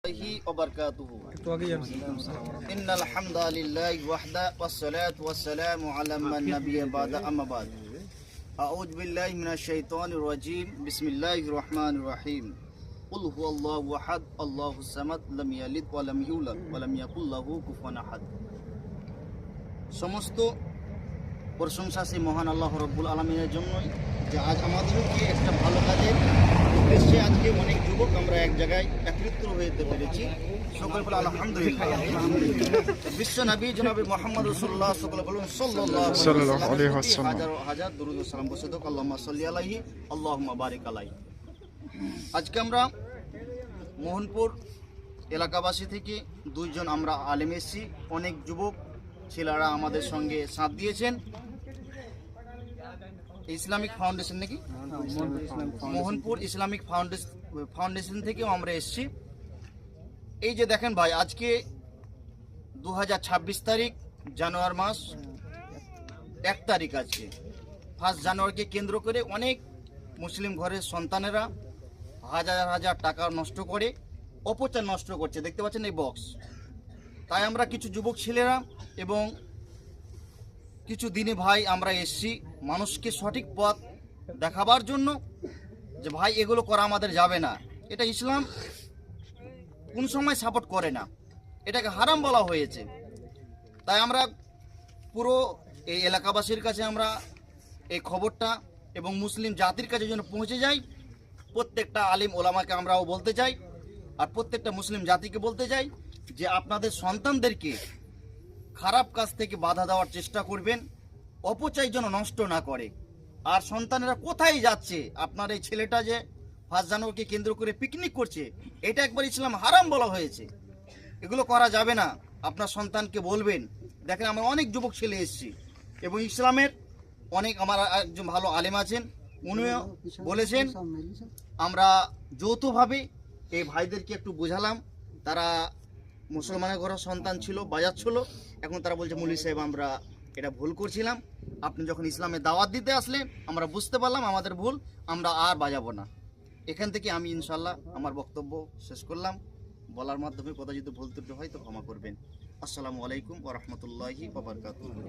وبركاته إن الحمد لله وحده والصلاة والسلام على من نبي بعد أما بعد أعوذ بالله من الشيطان الرجيم بسم الله الرحمن الرحيم قل هو الله أحد الله الصمد لم يلد ولم يولد ولم يكن له كفوا أحد সমস্ত প্রশংসা সেই মহান আল্লাহ রব্বুল আলামিনের জন্যই যে আজ আমাদেরকে একটা ভালো কাজের উদ্দেশ্যে আজকে অনেক যুবক আমরা এক জায়গায় একত্রিত হতে পেরেছি। সকল বলে আলহামদুলিল্লাহ। বিশ্ব নবী জনাবে মুহাম্মদ রাসূলুল্লাহ সাল্লাল্লাহু আলাইহি ওয়াসাল্লাম হাজার হাজার দরুদ ও সালাম বর্ষিত হোক। আল্লাহুম্মা সাল্লি আলাইহি আল্লাহুম্মা বারিক আলাইহি। আজকে আমরা মোহনপুর এলাকাবাসী থেকে দুইজন আমরা আলেম এসেছি। অনেক যুবক ছেলেরা আমাদের সঙ্গে সাথ দিয়েছেন। ইসলামিক ফাউন্ডেশন নাকি মোহনপুর ইসলামিক ফাউন্ডেশন থেকেও আমরা এসেছি। এই যে দেখেন ভাই, আজকে 2026 তারিখ জানুয়ারি মাস 1 তারিখ। আজকে 1 জানুয়ারিকে কেন্দ্র করে অনেক মুসলিম ঘরের সন্তানেরা হাজার হাজার টাকা নষ্ট করে অপচয় নষ্ট করছে। দেখতে পাচ্ছেন এই বক্স। তাই আমরা কিছু যুবক ছেলেরা এবং কিছু দিনে ভাই আমরা এসছি মানুষকে সঠিক পথ দেখাবার জন্য, যে ভাই এগুলো করা আমাদের যাবে না। এটা ইসলাম কোন সময় সাপোর্ট করে না, এটাকে হারাম বলা হয়েছে। তাই আমরা পুরো এই এলাকাবাসীর কাছে আমরা এই খবরটা এবং মুসলিম জাতির কাছে যেন পৌঁছে যাই। প্রত্যেকটা আলিম ওলামাকে আমরাও বলতে চাই, আর প্রত্যেকটা মুসলিম জাতিকে বলতে চাই যে আপনাদের সন্তানদেরকে খারাপ কাজ থেকে বাধা দেওয়ার চেষ্টা করবেন, অপচয় যেন নষ্ট না করে। আর সন্তানেরা কোথায় যাচ্ছে, আপনার এই ছেলেটা যে 1 জানুয়ারিকে কেন্দ্র করে পিকনিক করছে, এটা একবার ইসলাম হারাম বলা হয়েছে। এগুলো করা যাবে না। আপনার সন্তানকে বলবেন। দেখেন আমরা অনেক যুবক ছেলে এসেছি এবং ইসলামের অনেক, আমার একজন ভালো আলেম আছেন, উনিও বলেছেন। আমরা যৌথভাবে এই ভাইদেরকে একটু বোঝালাম। তারা মুসলমানের ঘরের সন্তান ছিল, বাজাচ্ছিল। এখন তারা বলছে মৌলভী সাহেব আমরা এটা ভুল করছিলাম, আপনি যখন ইসলামের দাওয়াত দিতে আসলেন আমরা বুঝতে পারলাম আমাদের ভুল, আমরা আর বাজাবো না। এখান থেকে আমি ইনশাল্লাহ আমার বক্তব্য শেষ করলাম। বলার মাধ্যমে কথা যদি ভুল ত্রুটি হয় তো ক্ষমা করবেন। আসসালামু আলাইকুম ওয়া রাহমাতুল্লাহি ওয়া বারাকাতুহু।